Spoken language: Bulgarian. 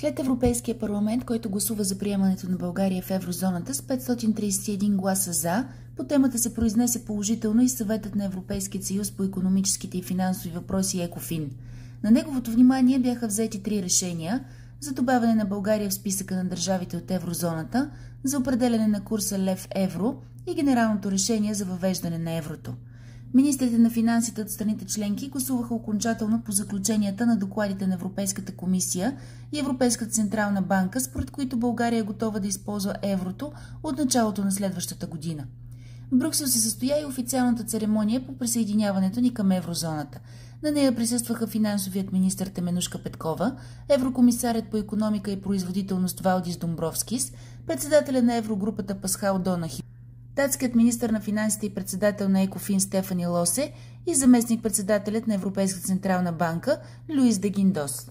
След Европейския парламент, който гласува за приемането на България в еврозоната с 531 гласа за, по темата се произнесе положително и Съветът на Европейския съюз по икономическите и финансови въпроси ЕКОФИН. На неговото внимание бяха взети 3 решения за добавяне на България в списъка на държавите от еврозоната, за определяне на курса лев-евро и генералното решение за въвеждане на еврото. Министрите на финансите от страните членки гласуваха окончателно по заключенията на докладите на Европейската комисия и Европейската централна банка, според които България е готова да използва еврото от началото на следващата година. В Брюксел се състоя и официалната церемония по присъединяването ни към еврозоната. На нея присъстваха финансовият министър Теменужка Петкова, еврокомисарят по икономика и производителност Валдис Домбровскис, председателя на еврогрупата Пасхал Донахи, датският министър на финансите и председател на ЕКОФИН Стефани Лосе и заместник-председателят на Европейската централна банка Луис де Гиндос.